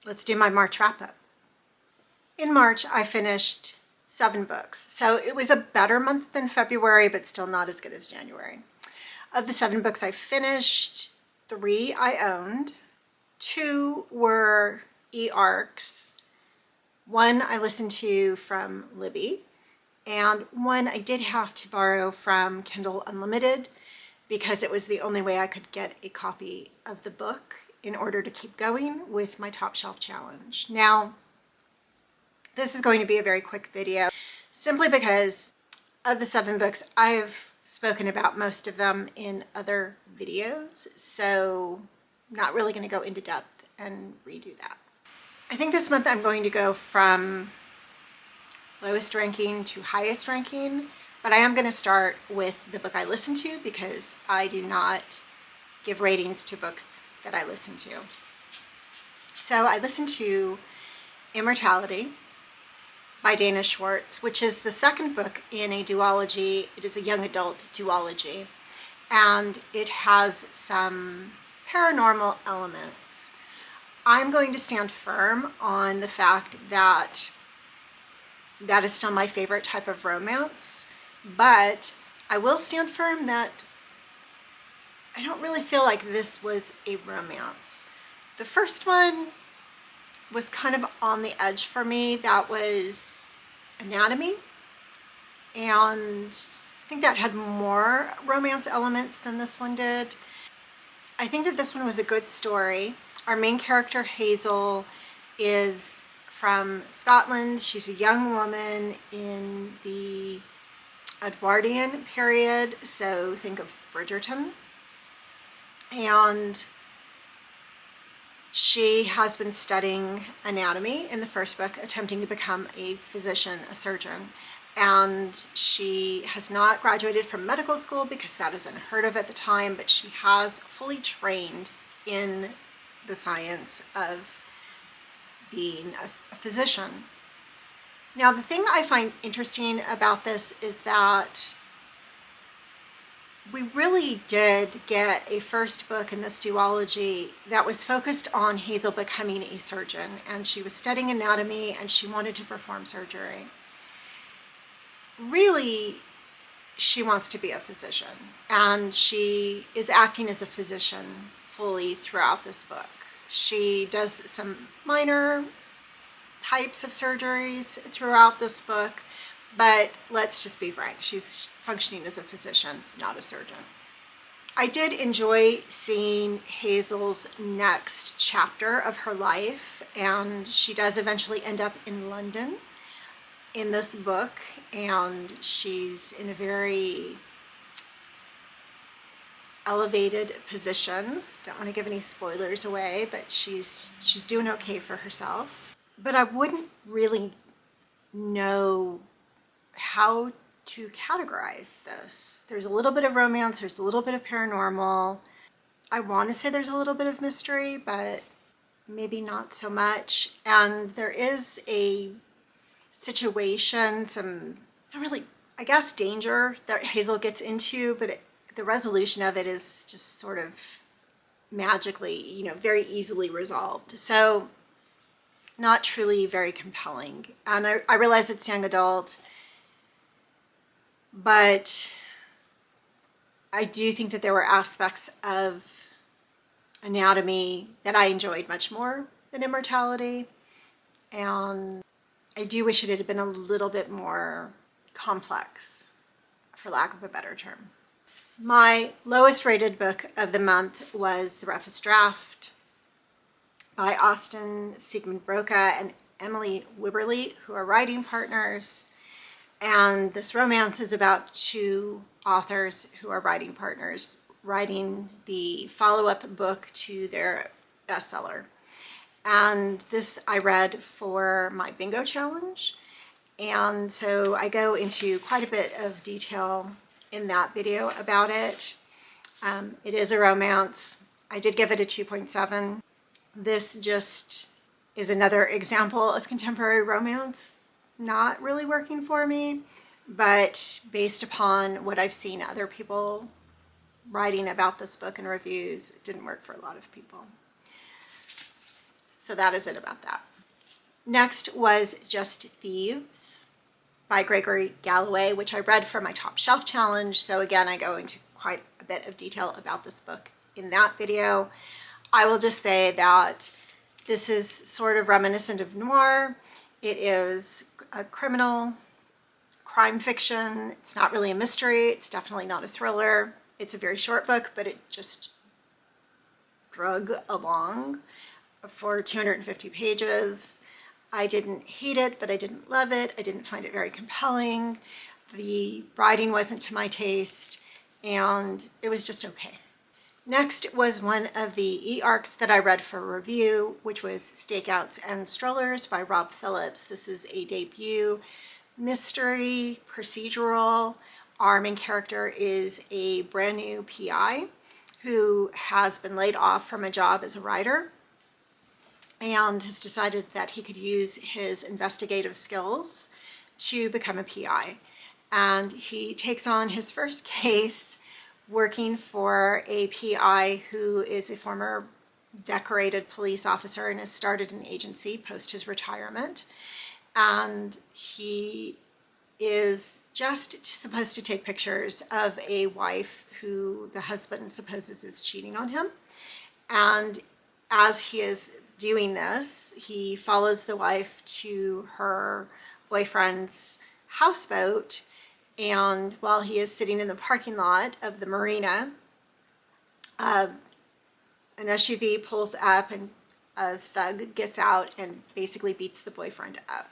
let's do my March wrap-up. In March, I finished 7 books. So it was a better month than February, but still not as good as January. Of the 7 books I finished, 3 I owned, 2 were e-arcs, 1 I listened to from Libby, and 1 I did have to borrow from Kindle Unlimited because it was the only way I could get a copy of the book in order to keep going with my top shelf challenge. Now, this is going to be a very quick video simply because of the 7 books, I've spoken about most of them in other videos, so I'm not really going to go into depth and redo that. I think this month I'm going to go from lowest ranking to highest ranking, but I am going to start with the book I listened to because I do not give ratings to books that I listen to. So I listened to Immortality by Dana Schwartz, which is the second book in a duology. It is a young adult duology, and it has some paranormal elements. I'm going to stand firm on the fact that that is still my favorite type of romance, but I will stand firm that I don't really feel like this was a romance. The first one was kind of on the edge for me. That was Anatomy, and I think that had more romance elements than this one did. I think that this one was a good story. Our main character, Hazel, is from Scotland. She's a young woman in the Edwardian period, so think of Bridgerton. And she has been studying anatomy in the first book, attempting to become a physician, a surgeon. And she has not graduated from medical school because that is unheard of at the time, but she has fully trained in the science of being a physician. Now, the thing I find interesting about this is that we really did get a first book in this duology that was focused on Hazel becoming a surgeon, and she was studying anatomy and she wanted to perform surgery. Really, she wants to be a physician, and she is acting as a physician fully throughout this book. She does some minor types of surgeries throughout this book, but let's just be frank, she's functioning as a physician, not a surgeon. I did enjoy seeing Hazel's next chapter of her life, and she does eventually end up in London in this book, and she's in a very elevated position. Don't want to give any spoilers away, but she's doing okay for herself. But I wouldn't really know how to categorize this. There's a little bit of romance, there's a little bit of paranormal. I want to say there's a little bit of mystery, but maybe not so much. And there is a situation, some, not really, I guess, danger that Hazel gets into, but the resolution of it is just sort of magically, very easily resolved. So not truly very compelling. And I realize it's young adult, but I do think that there were aspects of anatomy that I enjoyed much more than Immortality. And I do wish it had been a little bit more complex, for lack of a better term. My lowest rated book of the month was The Roughest Draft by Austin Sigmund Broca and Emily Wibberley, who are writing partners. And this romance is about 2 authors who are writing partners, writing the follow-up book to their bestseller. And this I read for my bingo challenge. And so I go into quite a bit of detail in that video about it. It is a romance. I did give it a 2.7. This just is another example of contemporary romance not really working for me, but based upon what I've seen other people writing about this book and reviews, it didn't work for a lot of people. So that is it about that. Next was Just Thieves by Gregory Galloway, which I read for my Top Shelf Challenge. So again, I go into quite a bit of detail about this book in that video. I will just say that this is sort of reminiscent of noir. It is a criminal crime fiction. It's not really a mystery. It's definitely not a thriller. It's a very short book, but it just drug along for 250 pages. I didn't hate it, but I didn't love it. I didn't find it very compelling. The writing wasn't to my taste, and it was just okay. Next was one of the e-arcs that I read for review, which was Stakeouts and Strollers by Rob Phillips. This is a debut mystery procedural. Our main character is a brand new PI who has been laid off from a job as a writer and has decided that he could use his investigative skills to become a PI. And he takes on his first case working for a PI who is a former decorated police officer and has started an agency post his retirement. And he is just supposed to take pictures of a wife who the husband supposes is cheating on him. And as he is doing this, he follows the wife to her boyfriend's houseboat. And while he is sitting in the parking lot of the marina, an SUV pulls up and a thug gets out and basically beats the boyfriend up.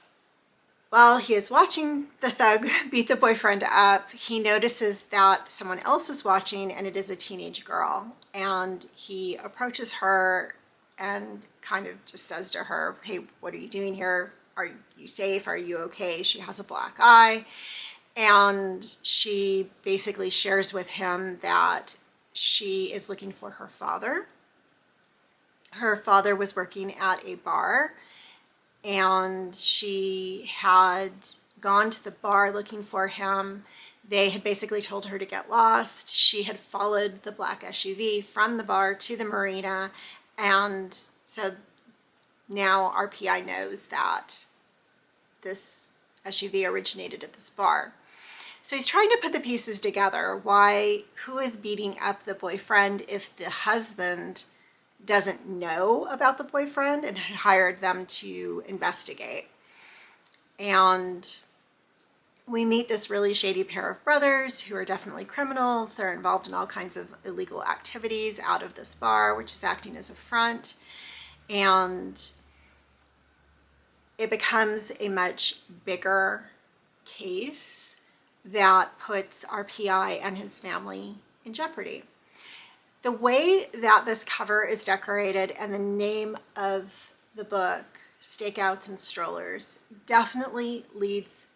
While he is watching the thug beat the boyfriend up, he notices that someone else is watching, and it is a teenage girl. And he approaches her and kind of just says to her, "Hey, what are you doing here? Are you safe? Are you okay?" She has a black eye. And she basically shares with him that she is looking for her father. Her father was working at a bar, and she had gone to the bar looking for him. They had basically told her to get lost. She had followed the black SUV from the bar to the marina, and so now our PI knows that this SUV originated at this bar. So he's trying to put the pieces together. Who is beating up the boyfriend if the husband doesn't know about the boyfriend and had hired them to investigate? And we meet this really shady pair of brothers who are definitely criminals. They're involved in all kinds of illegal activities out of this bar, which is acting as a front. And it becomes a much bigger case that puts our PI and his family in jeopardy. The way that this cover is decorated and the name of the book, Stakeouts and Strollers, definitely leads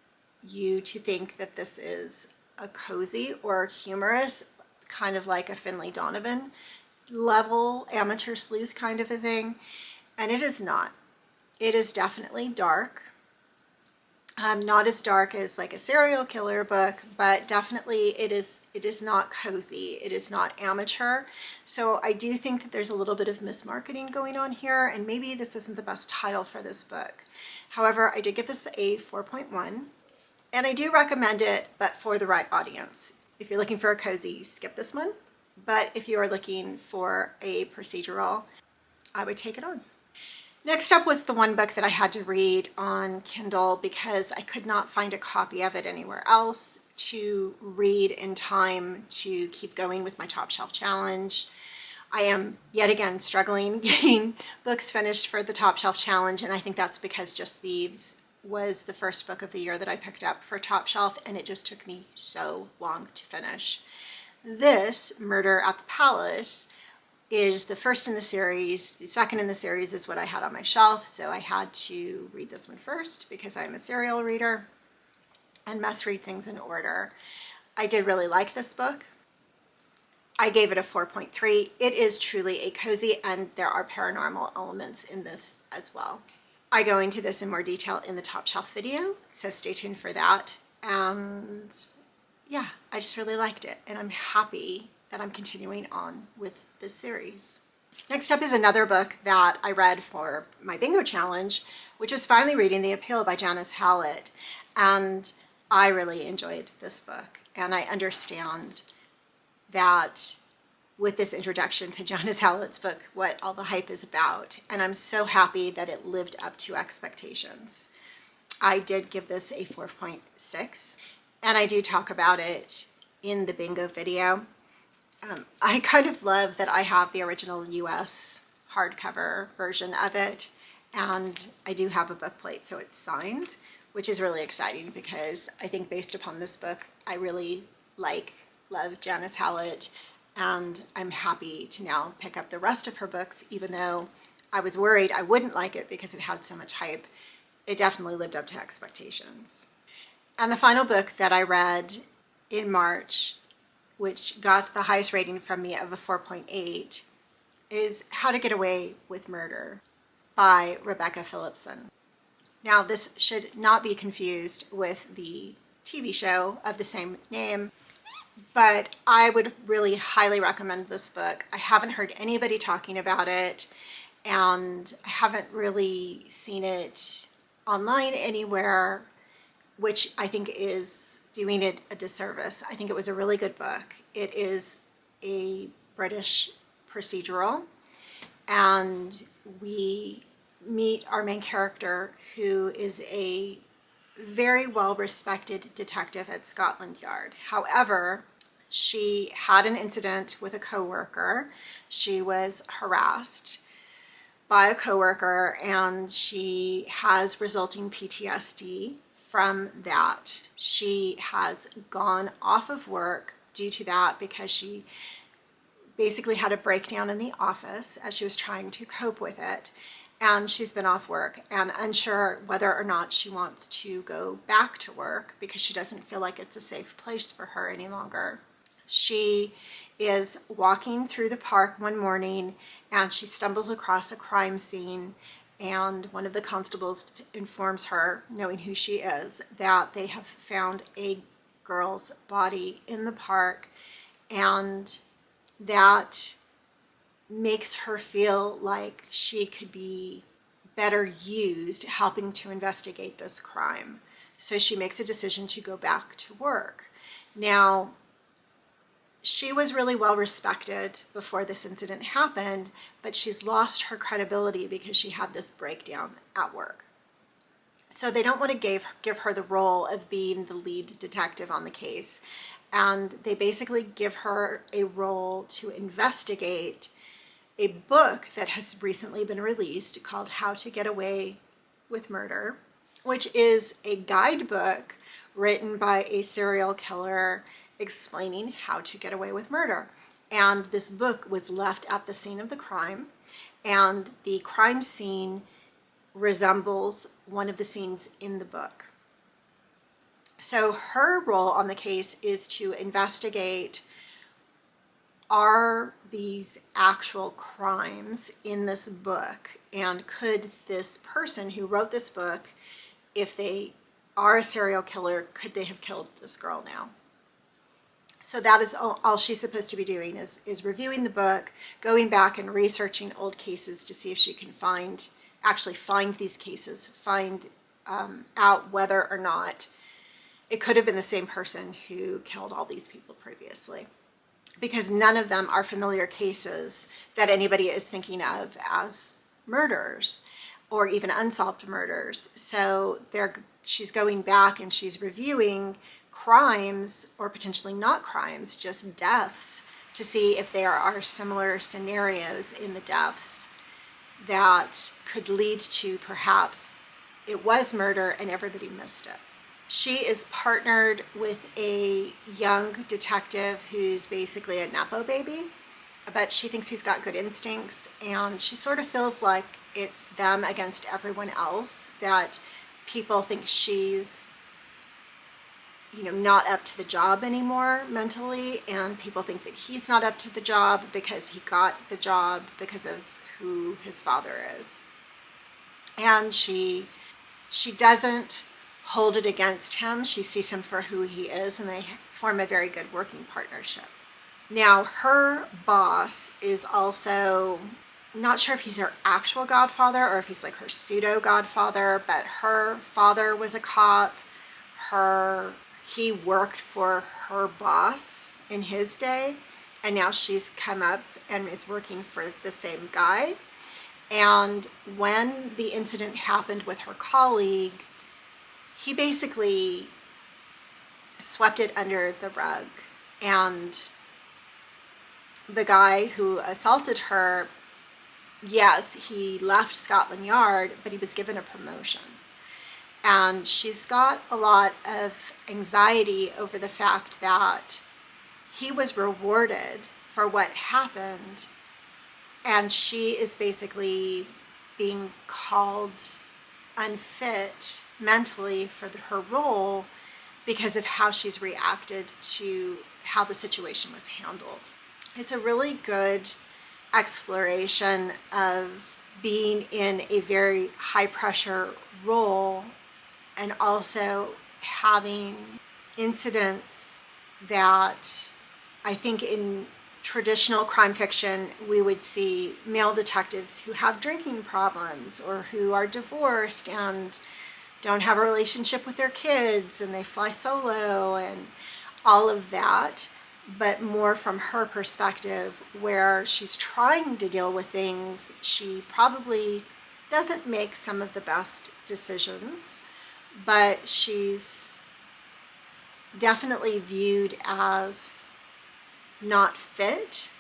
you to think that this is a cozy or humorous, kind of like a Finlay Donovan level amateur sleuth kind of a thing. And it is not. It is definitely dark. Not as dark as like a serial killer book, but definitely it is not cozy. It is not amateur. So I do think that there's a little bit of mismarketing going on here, and maybe this isn't the best title for this book. However, I did give this a 4.1, and I do recommend it, but for the right audience. If you're looking for a cozy, skip this one. But if you are looking for a procedural, I would take it on. Next up was the one book that I had to read on Kindle because I could not find a copy of it anywhere else to read in time to keep going with my Top Shelf Challenge. I am yet again struggling getting books finished for the Top Shelf Challenge, and I think that's because Just Thieves was the first book of the year that I picked up for Top Shelf, and it just took me so long to finish. This, Murder at the Palace, is the first in the series. The second in the series is what I had on my shelf, so I had to read this one first because I'm a serial reader and must read things in order. I did really like this book. I gave it a 4.3. It is truly a cozy, and there are paranormal elements in this as well. I go into this in more detail in the Top Shelf video, so stay tuned for that. And yeah, I just really liked it, and I'm happy that I'm continuing on with this series. Next up is another book that I read for my bingo challenge, which was Finally Reading The Appeal by Janice Hallett. And I really enjoyed this book. And I understand that with this introduction to Janice Hallett's book, what all the hype is about. And I'm so happy that it lived up to expectations. I did give this a 4.6, and I do talk about it in the bingo video. I kind of love that I have the original US hardcover version of it, and I do have a book plate, so it's signed, which is really exciting because I think based upon this book, I really love Janice Hallett, and I'm happy to now pick up the rest of her books, even though I was worried I wouldn't like it because it had so much hype. It definitely lived up to expectations. And the final book that I read in March, which got the highest rating from me of a 4.8, is How to Get Away with Murder by Rebecca Phillipson. Now, this should not be confused with the TV show of the same name, but I would really highly recommend this book. I haven't heard anybody talking about it, and I haven't really seen it online anywhere, which I think is doing it a disservice. I think it was a really good book. It is a British procedural, and we meet our main character, who is a very well-respected detective at Scotland Yard. However, she had an incident with a coworker. She was harassed by a coworker, and she has resulting PTSD from that. She has gone off of work due to that because she basically had a breakdown in the office as she was trying to cope with it. And she's been off work and unsure whether or not she wants to go back to work because she doesn't feel like it's a safe place for her any longer. She is walking through the park one morning and she stumbles across a crime scene, and one of the constables informs her, knowing who she is, that they have found a girl's body in the park, and that makes her feel like she could be better used helping to investigate this crime. So she makes a decision to go back to work. Now, she was really well respected before this incident happened, but she's lost her credibility because she had this breakdown at work. So they don't want to give her the role of being the lead detective on the case. And they basically give her a role to investigate a book that has recently been released called How to Get Away with Murder, which is a guidebook written by a serial killer explaining how to get away with murder. And this book was left at the scene of the crime, and the crime scene resembles one of the scenes in the book. So her role on the case is to investigate, are these actual crimes in this book, and could this person who wrote this book, if they are a serial killer, could they have killed this girl now? So that is all she's supposed to be doing, is reviewing the book, going back and researching old cases to see if she can find these cases, find out whether or not it could have been the same person who killed all these people previously. Because none of them are familiar cases that anybody is thinking of as murders or even unsolved murders. So she's going back and she's reviewing crimes, or potentially not crimes, just deaths, to see if there are similar scenarios in the deaths that could lead to perhaps it was murder and everybody missed it. She is partnered with a young detective who's basically a Nepo baby, but she thinks he's got good instincts, and she sort of feels like it's them against everyone else, that people think she's not up to the job anymore mentally, and people think that he's not up to the job because he got the job because of who his father is. And she doesn't hold it against him. She sees him for who he is, and they form a very good working partnership. Now, her boss is also, not sure if he's her actual godfather or if he's like her pseudo godfather, but her father was a cop. He worked for her boss in his day, and now she's come up and is working for the same guy. And when the incident happened with her colleague, he basically swept it under the rug. And the guy who assaulted her, yes, he left Scotland Yard, but he was given a promotion. And she's got a lot of anxiety over the fact that he was rewarded for what happened, and she is basically being called unfit mentally for her role because of how she's reacted to how the situation was handled. It's a really good exploration of being in a very high pressure role and also having incidents that I think in traditional crime fiction we would see male detectives who have drinking problems or who are divorced and don't have a relationship with their kids and they fly solo and all of that, but more from her perspective where she's trying to deal with things. She probably doesn't make some of the best decisions, but she's definitely viewed as not fit.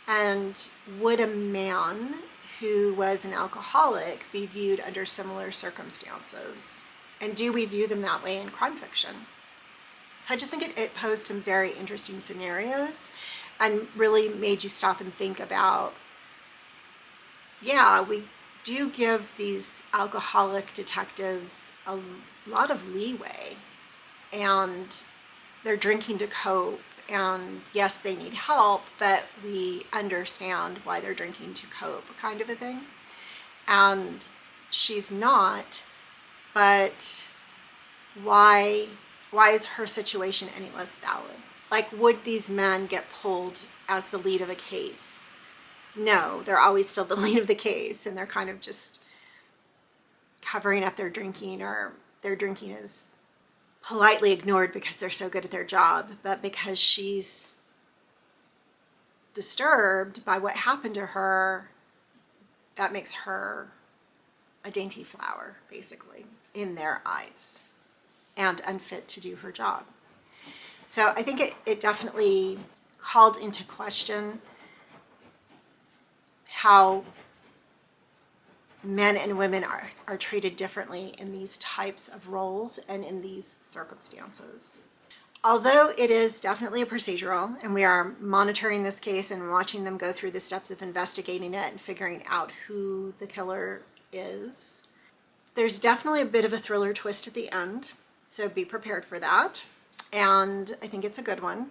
And would a man who was an alcoholic be viewed under similar circumstances? And do we view them that way in crime fiction? So I just think it posed some very interesting scenarios and really made you stop and think about, yeah, we do give these alcoholic detectives a lot of leeway, and they're drinking to cope, and yes, they need help, but we understand why they're drinking to cope, kind of a thing. And she's not, but why is her situation any less valid? Like, would these men get pulled as the lead of a case? No, they're always still the lead of the case, and they're kind of just covering up their drinking, or their drinking is politely ignored because they're so good at their job. But because she's disturbed by what happened to her, that makes her a dainty flower, basically, in their eyes, and unfit to do her job. So I think it definitely called into question how men and women are treated differently in these types of roles and in these circumstances. Although it is definitely a procedural, and we are monitoring this case and watching them go through the steps of investigating it and figuring out who the killer is, there's definitely a bit of a thriller twist at the end, so be prepared for that. And I think it's a good one,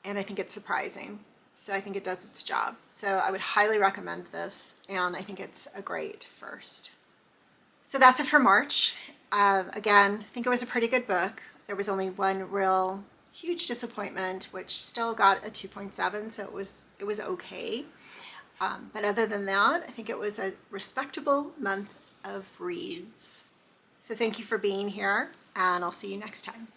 and I think it's surprising. So I think it does its job. So I would highly recommend this, and I think it's a great first. So that's it for March. Again, I think it was a pretty good book. There was only one real huge disappointment, which still got a 2.7, so it was okay. But other than that, I think it was a respectable month of reads. So thank you for being here, and I'll see you next time.